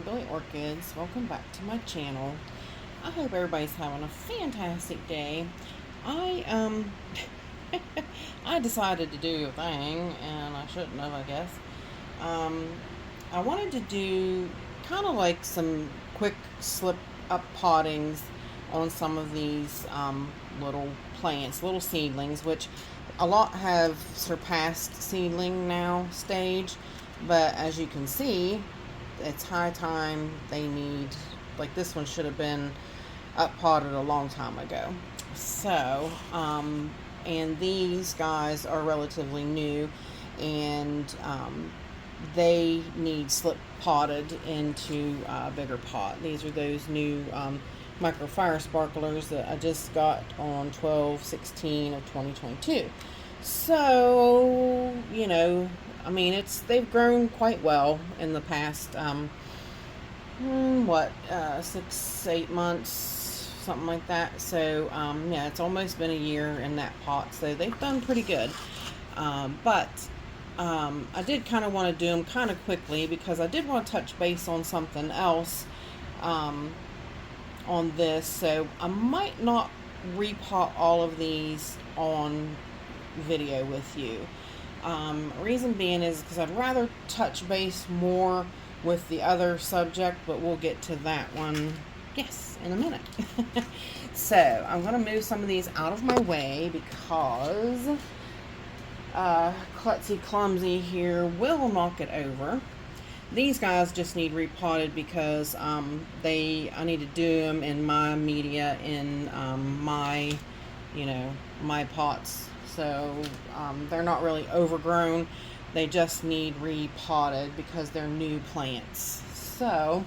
Hillbilly Orchids. Welcome back to my channel. I hope everybody's having a fantastic day. I I decided to do a thing, and I shouldn't have, I guess. I wanted to do kind of like some quick slip up pottings on some of these little plants, little seedlings, which a lot have surpassed seedling now stage. But as you can see, it's high time they need, like this one should have been up potted a long time ago. So, and these guys are relatively new, and they need slip potted into a bigger pot. These are those new micro fire sparklers that I just got on 12/16 of 2022. So, you know, I mean, they've grown quite well in the past, 6, 8 months, something like that. So, yeah, it's almost been a year in that pot, so they've done pretty good. But I did kind of want to do them kind of quickly because I did want to touch base on something else on this. So I might not repot all of these on video with you. Reason being is because I'd rather touch base more with the other subject, but we'll get to that one, yes, in a minute. So I'm going to move some of these out of my way because Klutzy Clumsy here will knock it over. These guys just need repotted because I need to do them in my media, in my, my pots. So they're not really overgrown. They just need repotted because they're new plants. So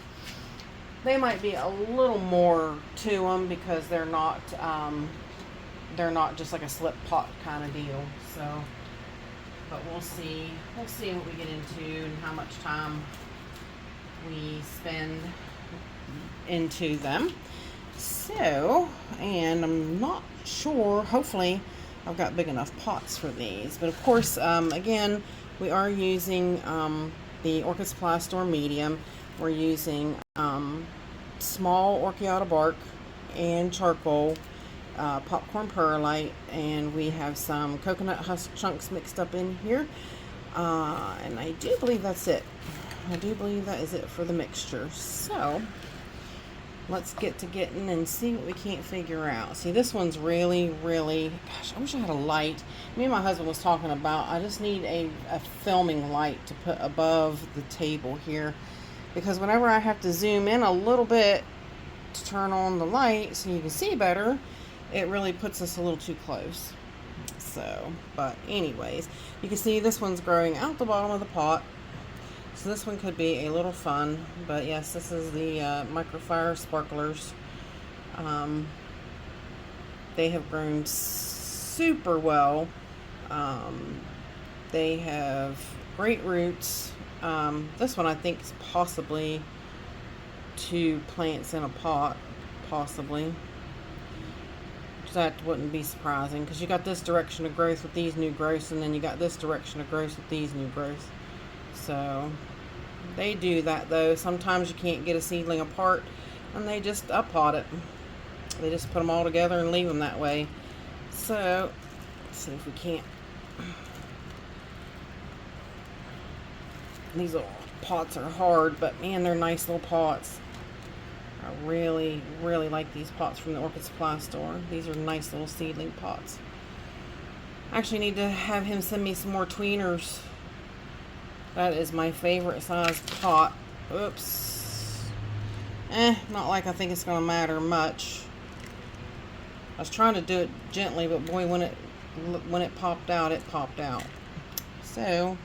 they might be a little more to them because they're not just like a slip pot kind of deal. So, but we'll see what we get into and how much time we spend into them. So, and I'm not sure, hopefully I've got big enough pots for these. But of course, again, we are using the Orchid Supply Store medium. We're using small orchiata bark and charcoal, popcorn perlite, and we have some coconut husk chunks mixed up in here. And I do believe that's it. I do believe that is it for the mixture. So let's get to getting and see what we can't figure out. See, this one's really, gosh, I wish I had a light. Me and my husband was talking about, I just need a filming light to put above the table here, because whenever I have to zoom in a little bit to turn on the light so you can see better, it really puts us a little too close. So, but anyways, you can see this one's growing out the bottom of the pot. So this one could be a little fun, but yes, this is the microfire sparklers. They have grown super well. They have great roots. This one I think is possibly 2 plants in a pot, possibly. That wouldn't be surprising because you got this direction of growth with these new growths, and then you got this direction of growth with these new growths. So they do that though. Sometimes you can't get a seedling apart and they just up-pot it. They just put them all together and leave them that way. So let's see if we can't. These little pots are hard, but man, they're nice little pots. I really like these pots from the Orchid Supply Store. These are nice little seedling pots. I actually need to have him send me some more tweeners. That is my favorite size pot. Oops. Not like I think it's going to matter much. I was trying to do it gently, but boy, when it popped out, it popped out. So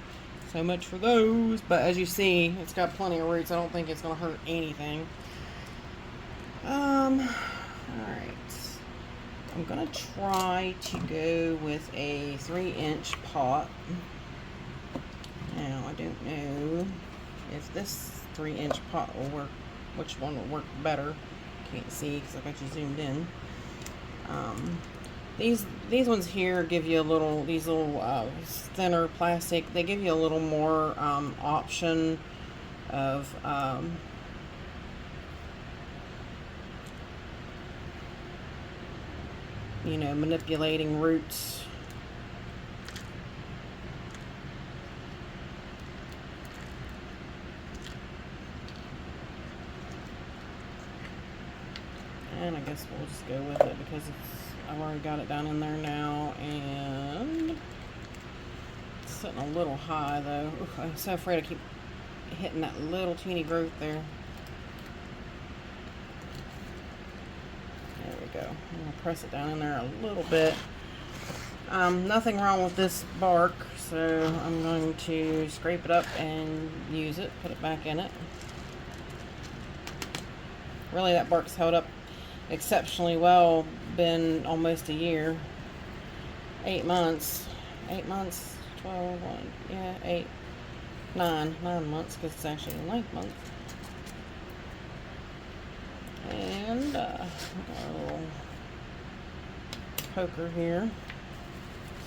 much for those. But as you see, it's got plenty of roots. I don't think it's going to hurt anything. Alright. I'm going to try to go with a 3-inch pot. Now, I don't know if this 3-inch pot will work, which one will work better. Can't see because I got you zoomed in. These ones here give you a little, these little thinner plastic, they give you a little more option of you know, manipulating roots. And I guess we'll just go with it because I've already got it down in there now, and it's sitting a little high though. Oof, I'm so afraid I keep hitting that little teeny growth there. There we go. I'm going to press it down in there a little bit. Nothing wrong with this bark, so I'm going to scrape it up and use it, put it back in it. Really, that bark's held up exceptionally well. Been almost a year. 8 months. 12, 1, yeah, 8, 9 months, because it's actually the 9th month. And a little poker here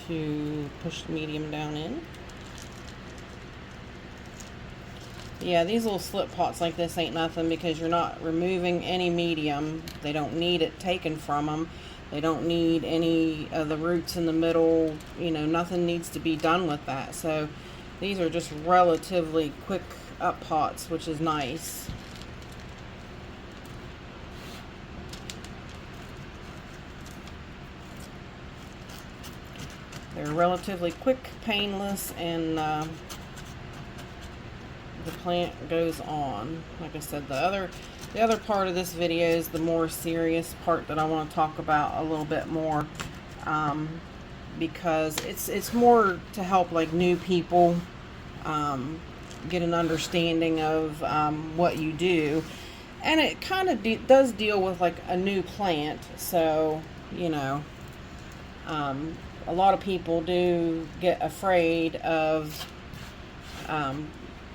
to push the medium down in. Yeah, these little slip pots like this ain't nothing because you're not removing any medium. They don't need it taken from them. They don't need any of the roots in the middle. You know, nothing needs to be done with that. So these are just relatively quick up pots, which is nice. They're relatively quick, painless, and the plant goes on. Like I said, the other part of this video is the more serious part that I want to talk about a little bit more, because it's more to help like new people get an understanding of what you do, and it kind of does deal with like a new plant. So you know, a lot of people do get afraid of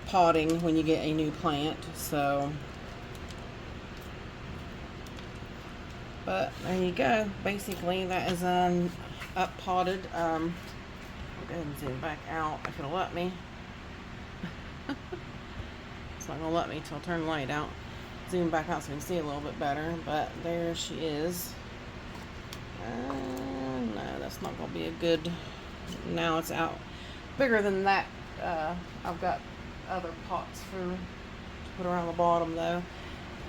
potting when you get a new plant, so but there you go. Basically that is up potted. I'll go ahead and zoom back out if it'll let me. It's not gonna let me till I turn the light out. Zoom back out so you can see a little bit better, but there she is. No, that's not gonna be a good. Now it's out bigger than that. I've got other pots to put around the bottom though,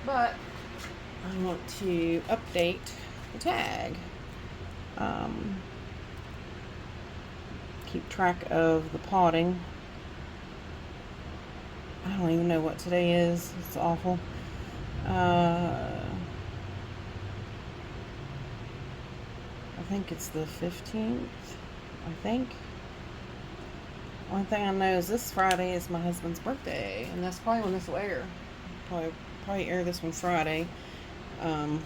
but I want to update the tag, keep track of the potting. I don't even know what today is. It's awful. I think it's the 15th, I think. One thing I know is this Friday is my husband's birthday, and that's probably when this will air. Probably air this one Friday. Alright,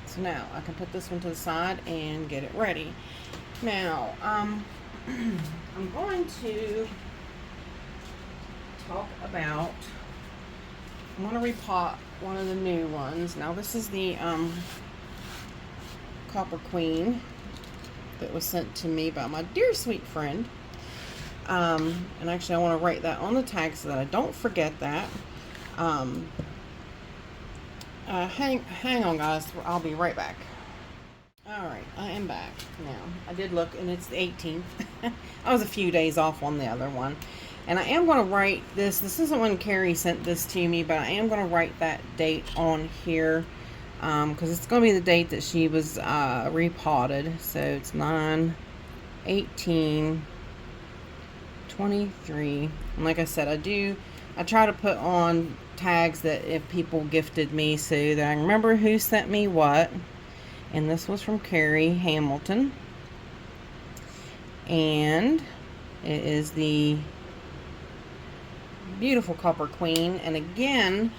so now I can put this one to the side and get it ready. Now, I'm going to talk about, I want to repot one of the new ones. Now this is the Copper Queen that was sent to me by my dear sweet friend. And actually I want to write that on the tag so that I don't forget that. Hang on guys, I'll be right back. Alright, I am back now. I did look and it's the 18th. I was a few days off on the other one. And I am going to write this. This isn't when Carrie sent this to me, but I am going to write that date on here. Because it's going to be the date that she was repotted. So it's 9/18/23. And like I said, I try to put on tags that if people gifted me so that I remember who sent me what. And this was from Carrie Hamilton. And it is the beautiful Copper Queen. And again,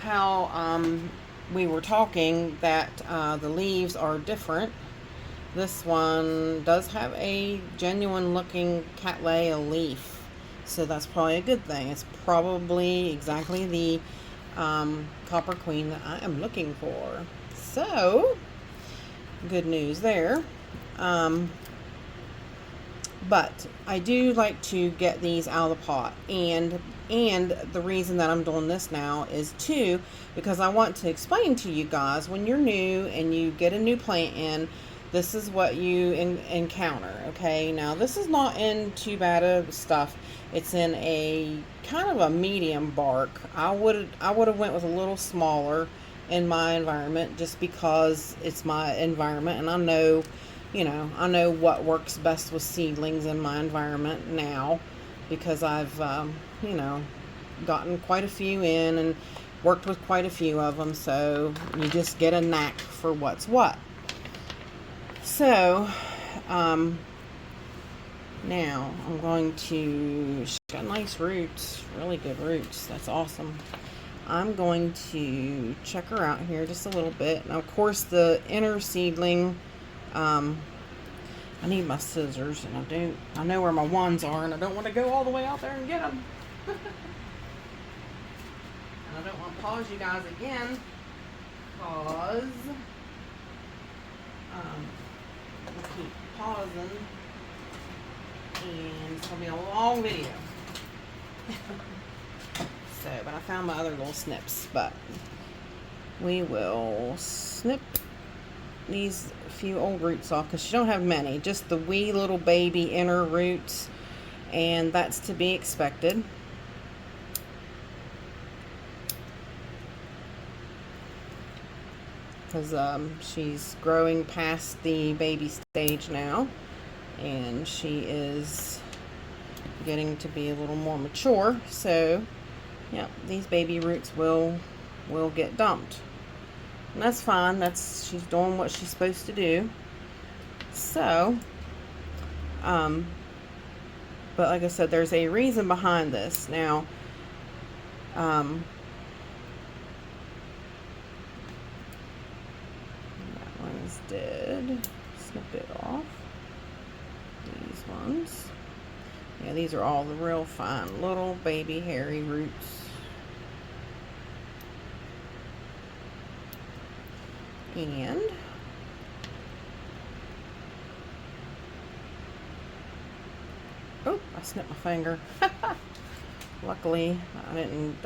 how we were talking that the leaves are different. This one does have a genuine looking cattleya leaf, so that's probably a good thing. It's probably exactly the Copper Queen that I am looking for. So good news there. But I do like to get these out of the pot, and And the reason that I'm doing this now is too, because I want to explain to you guys, when you're new and you get a new plant in, this is what you encounter. Okay, now this is not in too bad of stuff. It's in a kind of a medium bark. I would have went with a little smaller in my environment, just because it's my environment, and I know, I know what works best with seedlings in my environment now, because I've gotten quite a few in and worked with quite a few of them, so you just get a knack for what's what. So now I'm going to, she's got nice roots, really good roots. That's awesome. I'm going to check her out here just a little bit. Now, of course, the inner seedling, I need my scissors, and I know where my wands are, and I don't want to go all the way out there and get them. And I don't want to pause you guys again, because we'll keep pausing, and it's going to be a long video. So, but I found my other little snips, but we will snip these few old roots off, because she don't have many, just the wee little baby inner roots, and that's to be expected. Because she's growing past the baby stage now, and she is getting to be a little more mature, so yeah, these baby roots will get dumped. And that's fine. She's doing what she's supposed to do. So, but like I said, there's a reason behind this. Now, that one's dead. Snip it off. These ones. Yeah, these are all the real fine little baby hairy roots. And oh, I snipped my finger. Luckily, I didn't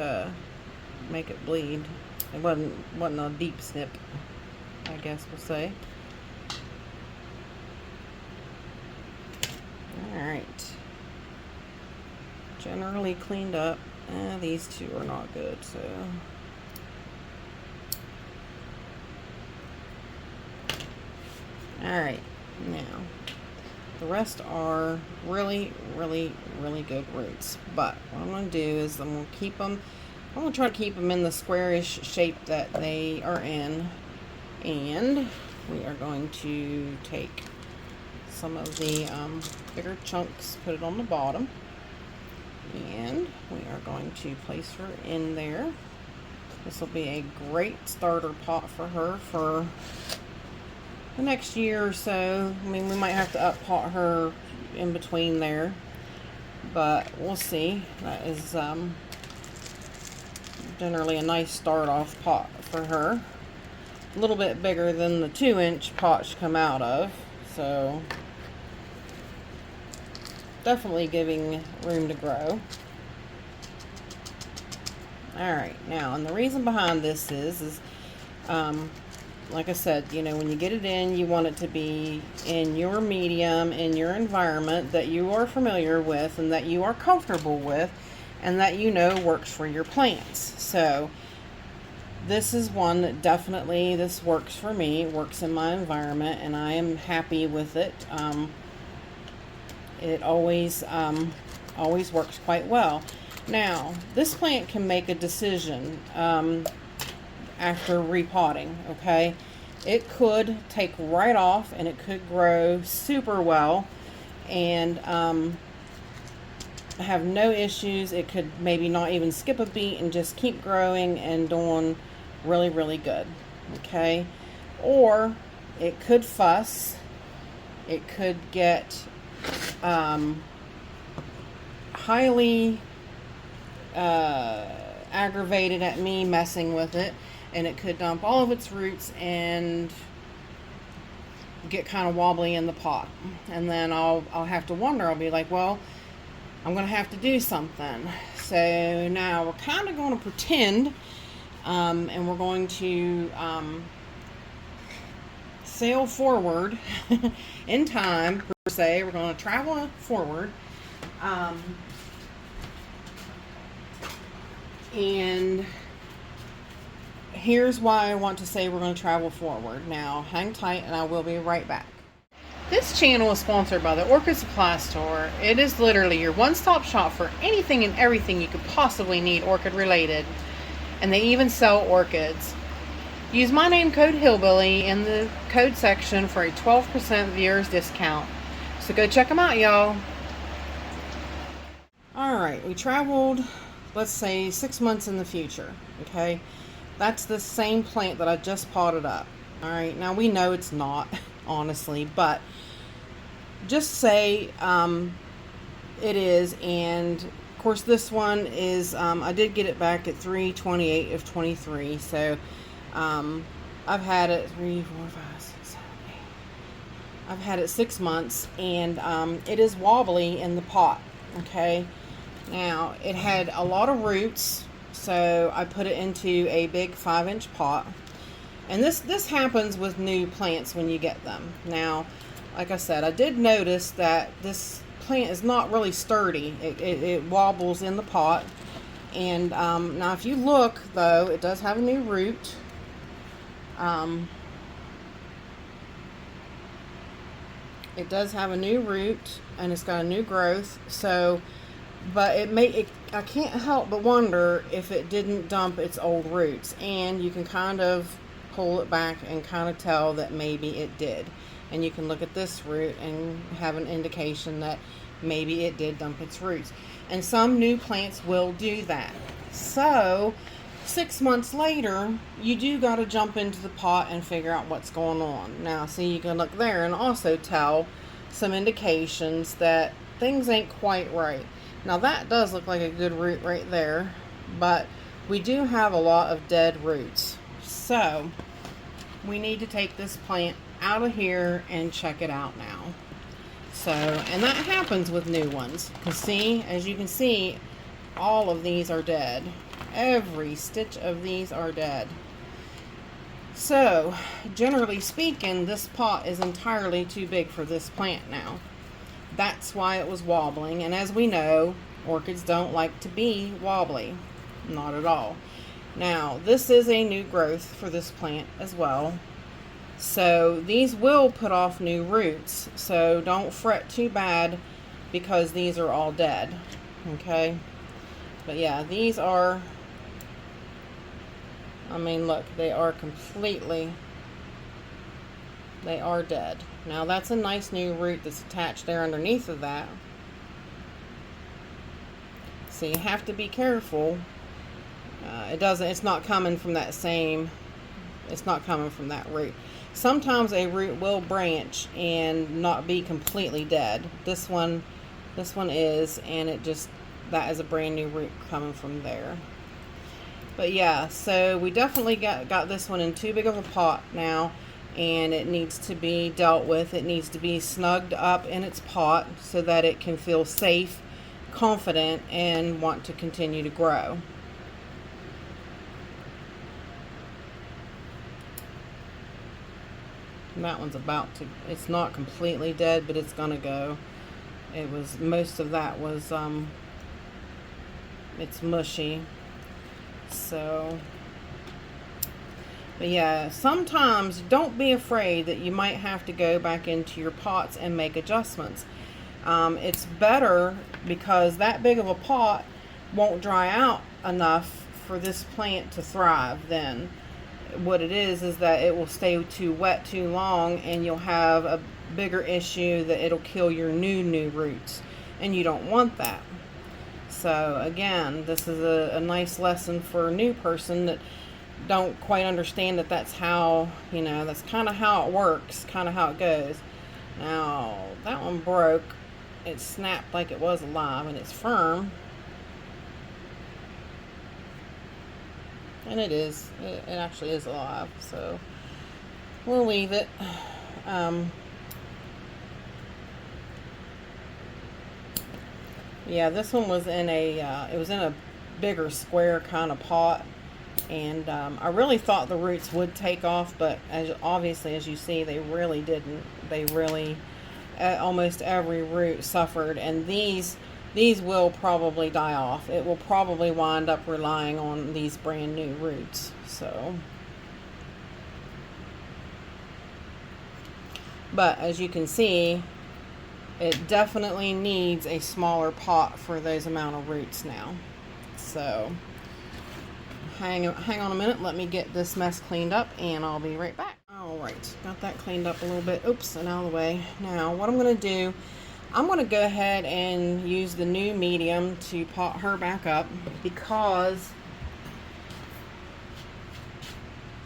make it bleed. It wasn't a deep snip, I guess we'll say. All right. Generally cleaned up. These two are not good, so. Alright, now the rest are really, really, really good roots. But what I'm going to do is I'm going to try to keep them in the squarish shape that they are in. And we are going to take some of the bigger chunks, put it on the bottom. And we are going to place her in there. This will be a great starter pot for her for the next year or so. I mean, we might have to up pot her in between there, but we'll see. That is generally a nice start off pot for her. A little bit bigger than the 2-inch pot she come out of, so definitely giving room to grow. Alright, now, and the reason behind this is like I said, when you get it in, you want it to be in your medium, in your environment that you are familiar with and that you are comfortable with, and that works for your plants. So this is one that definitely, this works for me, it works in my environment, and I am happy with it. It always works quite well. Now, this plant can make a decision after repotting, okay? It could take right off and it could grow super well and have no issues. It could maybe not even skip a beat and just keep growing and doing really, really good, okay? Or it could fuss. It could get highly aggravated at me messing with it, and it could dump all of its roots and get kind of wobbly in the pot. And then I'll have to wonder, I'll be like, well, I'm going to have to do something. So now we're kind of going to pretend, and we're going to sail forward in time, per se. We're going to travel forward. And here's why I want to say we're going to travel forward. Now, hang tight and I will be right back. This channel is sponsored by the Orchid Supply Store. It is literally your one-stop shop for anything and everything you could possibly need orchid related. And they even sell orchids. Use my name code Hillbilly in the code section for a 12% viewers discount. So go check them out, y'all. Alright, we traveled, let's say 6 months in the future. Okay, that's the same plant that I just potted up. Alright, now we know it's not, honestly, but just say it is. And of course this one is, I did get it back at 3/28 of 23, so I've had it 3, 4, 5, 6, 7, 8. I've had it 6 months, and it is wobbly in the pot. Okay, now it had a lot of roots, so I put it into a big 5-inch pot. And this happens with new plants when you get them. Now, like I said, I did notice that this plant is not really sturdy. It wobbles in the pot. And now if you look, though, it does have a new root. It does have a new root, and it's got a new growth. So, but I can't help but wonder if it didn't dump its old roots. And you can kind of pull it back and kind of tell that maybe it did. And you can look at this root and have an indication that maybe it did dump its roots. And some new plants will do that. So 6 months later, you do got to jump into the pot and figure out what's going on. Now, see, you can look there and also tell some indications that things ain't quite right. Now, that does look like a good root right there, but we do have a lot of dead roots. So we need to take this plant out of here and check it out now. So, and that happens with new ones, because see, as you can see, all of these are dead. Every stitch of these are dead. So, generally speaking, this pot is entirely too big for this plant now. That's why it was wobbling, and as we know, orchids don't like to be wobbly. Not at all. Now, this is a new growth for this plant as well. So these will put off new roots. So don't fret too bad because these are all dead. Okay. But yeah, these are, I mean, look, they are dead. Now that's a nice new root that's attached there underneath of that. So you have to be careful. It's not coming from that root. Sometimes a root will branch and not be completely dead. This one is, and that is a brand new root coming from there. But yeah, so we definitely got this one in too big of a pot now, and it needs to be dealt with. It needs to be snugged up in its pot so that it can feel safe, confident, and want to continue to grow. And that one's it's not completely dead, but it's gonna go. Most of that was, it's mushy. So, but yeah, sometimes don't be afraid that you might have to go back into your pots and make adjustments. It's better because that big of a pot won't dry out enough for this plant to thrive then. What it is that it will stay too wet too long, and you'll have a bigger issue that it'll kill your new roots, and you don't want that. So again, this is a nice lesson for a new person that don't quite understand that that's how, that's kind of how it works, kind of how it goes. Now that one broke. It snapped like it was alive, and it's firm. And it is. It actually is alive. So we'll leave it. Yeah, this one was in a, it was in a bigger square kind of pot. And I really thought the roots would take off, but obviously, as you see, they really didn't. They really, almost every root suffered, and these will probably die off. It will probably wind up relying on these brand new roots. So, but as you can see, it definitely needs a smaller pot for those amount of roots now. So hang on a minute, let me get this mess cleaned up and I'll be right back. All right, got that cleaned up a little bit. Oops, and out of the way. Now what I'm going to do, I'm going to go ahead and use the new medium to pot her back up, because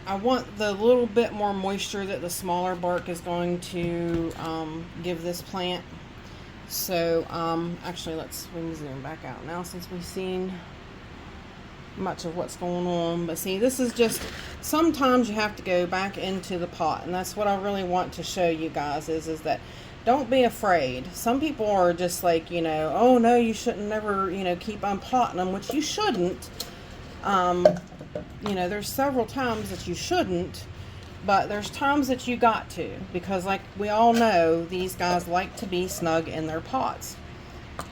I want the little bit more moisture that the smaller bark is going to give this plant. So actually, we can zoom back out now since we've seen much of what's going on. But see, this is just, sometimes you have to go back into the pot, and that's what I really want to show you guys is that don't be afraid. Some people are just like, you know, oh no, you shouldn't never, you know, keep unpotting them, which you shouldn't. You know, there's several times that you shouldn't, but there's times that you got to, because like we all know, these guys like to be snug in their pots.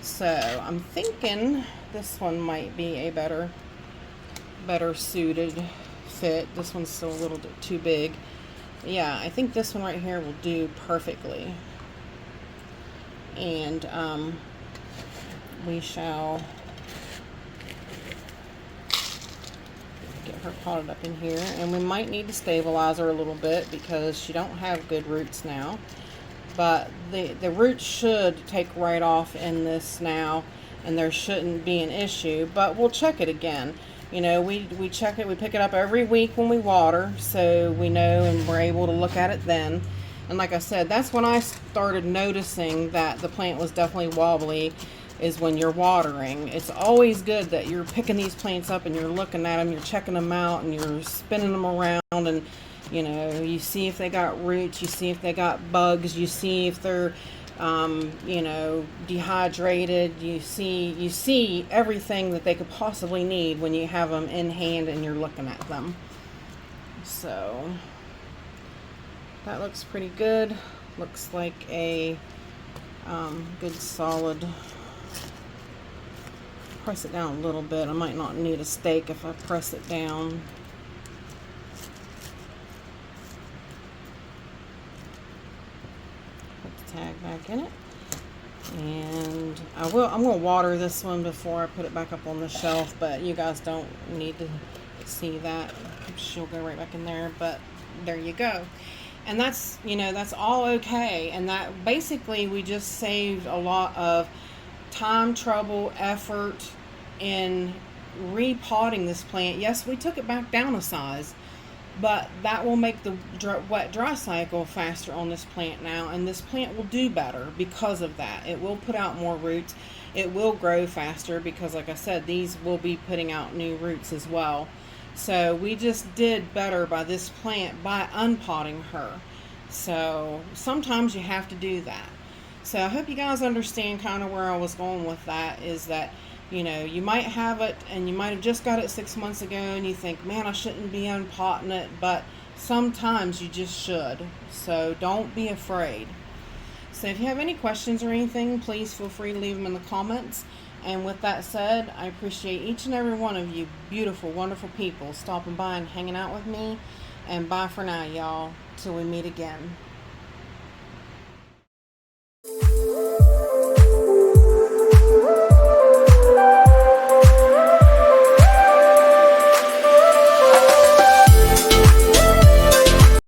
So I'm thinking this one might be a better suited fit. This one's still a little bit too big. Yeah, I think this one right here will do perfectly. And we shall get her potted up in here, and we might need to stabilize her a little bit because she don't have good roots now, but the roots should take right off in this now, and there shouldn't be an issue. But we'll check it again. You know, we check it, we pick it up every week when we water, so we know and we're able to look at it then. And like I said, that's when I started noticing that the plant was definitely wobbly, is when you're watering. It's always good that you're picking these plants up and you're looking at them, you're checking them out, and you're spinning them around, and you know, you see if they got roots, you see if they got bugs, you see if they're you know, dehydrated. You see everything that they could possibly need when you have them in hand and you're looking at them. So that looks pretty good. Looks like a good solid. Press it down a little bit. I might not need a stake if I press it down. Put the tag back in it. And I'm going to water this one before I put it back up on the shelf, but you guys don't need to see that. She'll go right back in there, but there you go. And that's, you know, that's all okay. And that basically, we just saved a lot of time, trouble, effort in repotting this plant. Yes, we took it back down a size, but that will make the wet dry cycle faster on this plant now, and this plant will do better because of that. It will put out more roots. It will grow faster because, like I said, these will be putting out new roots as well. So we just did better by this plant by unpotting her. So sometimes you have to do that. So I hope you guys understand kind of where I was going with that, is that, you know, you might have it and you might have just got it 6 months ago and you think, man, I shouldn't be unpotting it, but sometimes you just should. So don't be afraid. So if you have any questions or anything, please feel free to leave them in the comments. And with that said, I appreciate each and every one of you beautiful, wonderful people stopping by and hanging out with me. And bye for now, y'all, till we meet again.